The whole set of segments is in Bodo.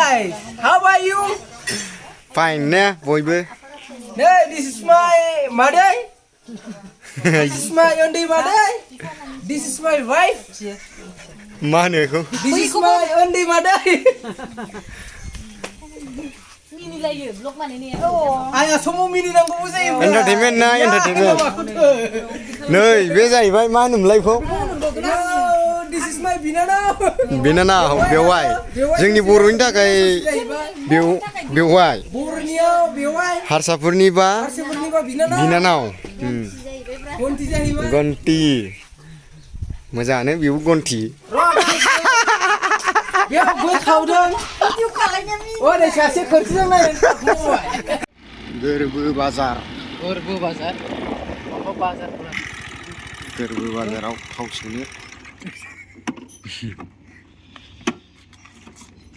guys, how are you? Fine ne boybu. No, this is my mother. This is my only mother. This is my wife. Mana ko? This is my only mother. Mini lagi, blok mana ni? Ayah semua mini nang kau saya. Entertainment na entertainment. Nei be जाहैबाय मा होनोमोनलाय बेखौ? This is my binana. बिनानाव बेवाय जोंनि बर'नि थाखाय बेवाय Borneo bewai. हारसाफोरनिबा Sebenarnya binana. बिनानाव Konti jahima. गन्थि मोजाङानो बेबो गन्थि Ya, gue kau dong. Oh, ada kasih kerja yang lain. गोरबो बाजार Gorgo bazar. Apa bazar pula? गोरबो बाजाराव थाव सोनो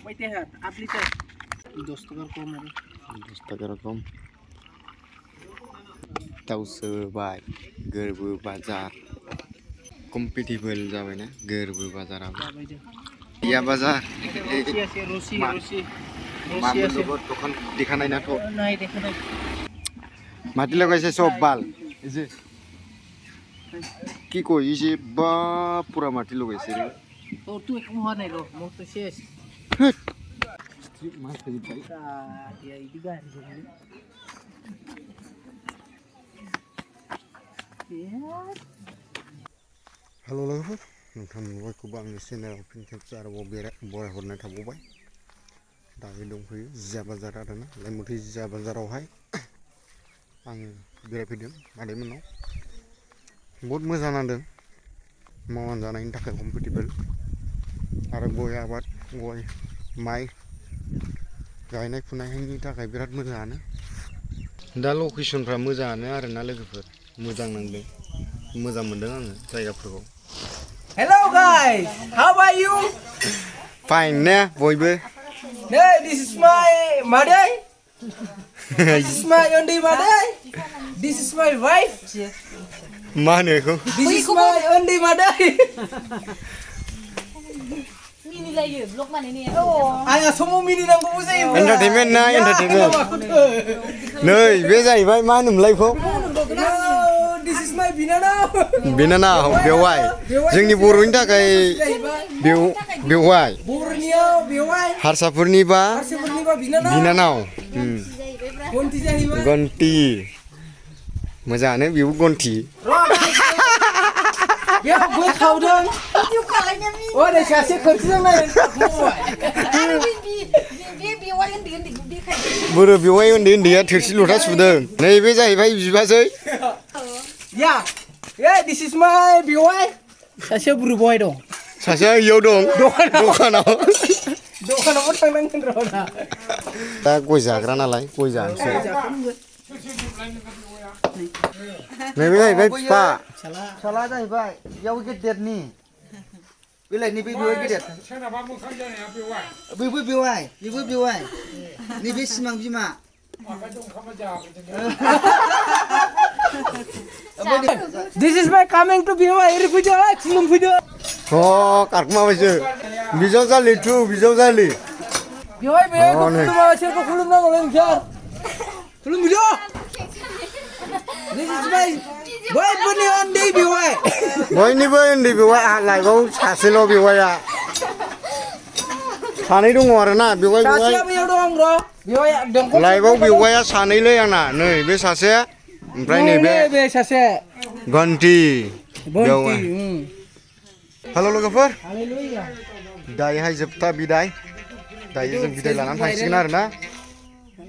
Wait ya, आपली तर 10 टका कम आहे. 10 टाका रकम थाव सोबाय गोरबो बाजार कम्पिटिबल जाबायना गोरबो बाजाराबो या बाजार रोसी मामुलुगत दखान देखानाय ना तो नाही देखा माटी लगाइছে सब बाल इजे কি কই ইजे বা পুরা মাটি लगाइছে रे तो तू एक मोह नाही रो मग तो शेष मास खै भाई या इदी गाडी घेऊन हेलो लोगोफोर नोंथां बयखौबो आंनि चेनेलाव फिन खेबसे आरोबाव बरायहरनाय थाबावबाय दायो दंफैयो जिया बाजार आरोना लाइमुथि जिया बाजारावहाय आङो बेरायफैदों आदैमोननाव बहुद मोजां नांदों मावनानै जानायनि थाखाय कम्फर्टेबल आरो गय आबाद गय माइ गायनाय फुनायनि थाखाय बिराद मोजाङानो दा लकेसनफ्रा मोजाङानो आरोना लोगोफोर मोजां नांदों मोजां मोनदों आङो जायगाफोरखौ Hello guys, how are you? Fine ne बयबो No, this is my mother. This is my only mother. This is my wife. मा होनो बेखौ This is my only mother. Mini lagi, blok mana ni? Ayah semua mini nang kau saya. Entertainment ना एन्टारटेनमेन्ट नै बे जाहैबाय मा होनोमोनलाय बेखौ This is my binana. बिनानाव बेवाय जोंनि बर'नि थाखाय बेवाय Borneo bewai. हारसाफोरनिबा Sebenarnya binana. बिनानाव Konti jahima. गन्थि मोजाङानो बेबो गन्थि Ya, gue kau dong. Oh, ada kasih kerja yang lain. बोरो बेवाय उन्दै उन्दैया थोरसि लथा सुदों नैबे जाहैबाय बिबाजै Ya, ya, this is my bewai. Saya buru boy dong. सासेया इयाव दं दखानाव Dokan apa tangan roda. दा गय जाग्रा नालाय गय जानोसै नैबे जाहैबाय बिफा Salah dah baik. Yang gede ni. Bila ni bibi gede. Bibi biwai, bibi biwai. Ni bis mang bima. This is my coming to bewai. Iri puja, belum puja. थ कारखुमाबायसो बिजाव जालि थु बिजाव जालि Bewai be, Oh, nih. belum masih kau belum nang orang jar. Belum puja. This is my boy bunyi only bewai. बयनिबो उन्दै बेवाय आहा लाइफआव सासेल' बेवाया सानै दङ आरोना बेवाय Saya बेवाय punya doang bro. Bewai dong. लाइफआव बेवाया सानैलै आंना नै बे सासे ओमफ्राय नैबे be sase. गन्थि Bonti. हेल' लोगोफोर Haleluya. दायोहाय जोबथा बिदाय दायो जों बिदाय लानानै थांसिगोन आरोना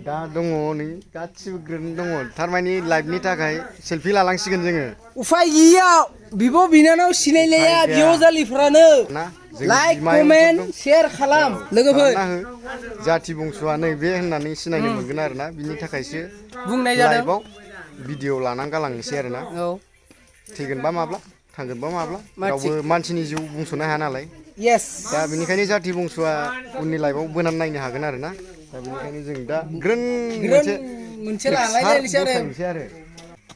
दा दङ नै गासिबो ग्रोन दङ थारमानि लाइफनि थाखाय सेलफि लालांसिगोन जोङो Ufai iya, bibo binanau sinaileya Ufai biyo gaya. zalifrano. ना Like, comment, share खालाम लोगोफोर जाथि बंस'आ नैबे होननानै सिनायनो मोनगोन आरोना बिनि थाखायसो बुंनाय जादों लाइफआव भिडिअ लानानै गालांनोसै आरोना औ थैगोनबा माब्ला थांगोनबा माब्ला मानसि- रावबो मानसिनि जिउ बुंस'नो हाया नालाय yes दा बेनिखायनो जाथि बंस'आ उननि लाइफआव बोनानै नायनो हागोन आरोना दा बेनिखायनो जों दा ग्रोन मोनसे मोनसे लालायलायनोसै आरो बसायनोसै आरो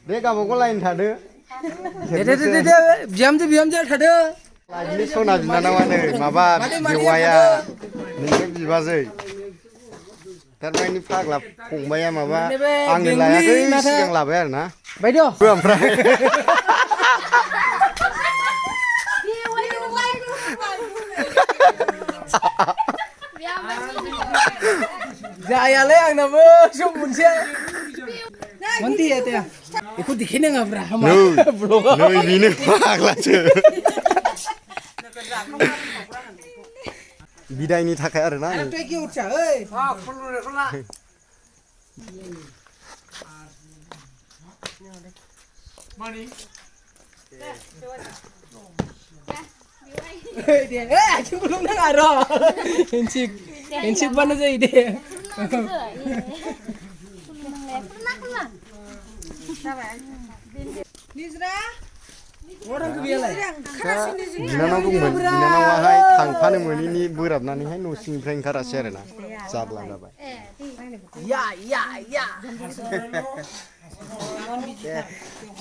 बे गावबागाव लाइन थादो दे बिहामजो थादो लाइफनि सना बिनानावा नै माबा बेवाया नैबे बिबाजै थारमाने फाग्ला फंबाया माबा नैबे आंनो बेंगलि लायाखै माथो? सिगां लाबाय आरो ना बायद' ओमफ्राय जायालै आंनाबो सम मोनसे मोनथि ya बेखौ देखायनाङाब्रा हामा ब्लगाव नै बेनो फाग्लासो बिदायनि थाखाय आरो ना आरो की उठा ओइ दे आथिं खुलुम नाङा र' हेन्सिक बानो जायो दे बिनानाव दंमोन बिनानावाहाय थांफानो मोनैनि बोराबनानैहाय न' सिंनिफ्राय ओंखारासै आरो ना जारला जाबाय या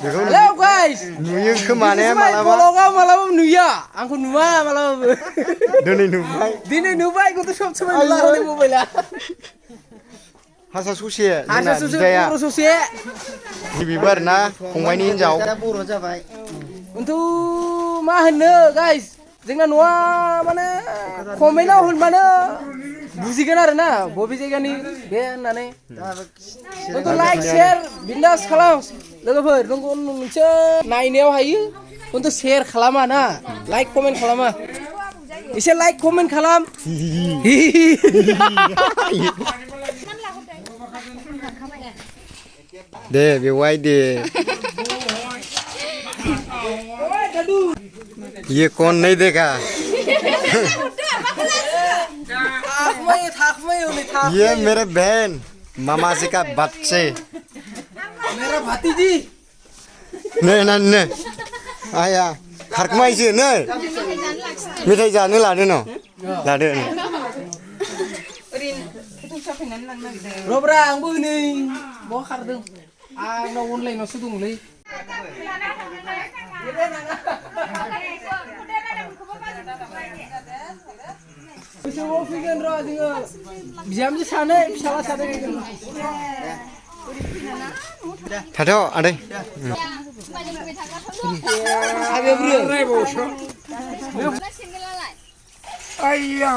बेखौ हेलौ गाइस नुयो खोमाने मालाबा ब्लगाव मालाबा नुया आंखौ नुवा मालाबाबो दिनै नुबाय दिनै नुबाय गथ' सब समाय नुला हनै मबाइला हारसा ससे हारसा जोंना ससे बिदाया बर' ससे बेबो आरो ना फंबायनि हिनजाव दा बर' जाबाय खिन्थु मा होननो गाइस जोंना न'आ माने कमेन्टआव होनबानो बुजिगोन आरो ना बबे जायगानि बे होननानै खिन्थु लाइक शेयार बिन्दास खालाम लोगोफोर नोंखौ मोनसे नायनायाव हायो खिन्थु शेयार खालामा ना लाइक कमेन्ट खालामा एसे लाइक कमेन्ट खालाम दे बेवाय दे ये कौन नहीं देखा ये मेरे बहन मामा जी का बच्चे मेरा भतीजी नै ना नै आया खारखुमायसो नै मेथाइ जानो लादो न लादो रब्रा आंबो नै बहा खारदों आंनाव अनलाइनावसो दंलै बैसागुआव फैगोन र' जोङो बिहामजो सानै फिसाला सानै फैगोन थाथ' आदै आया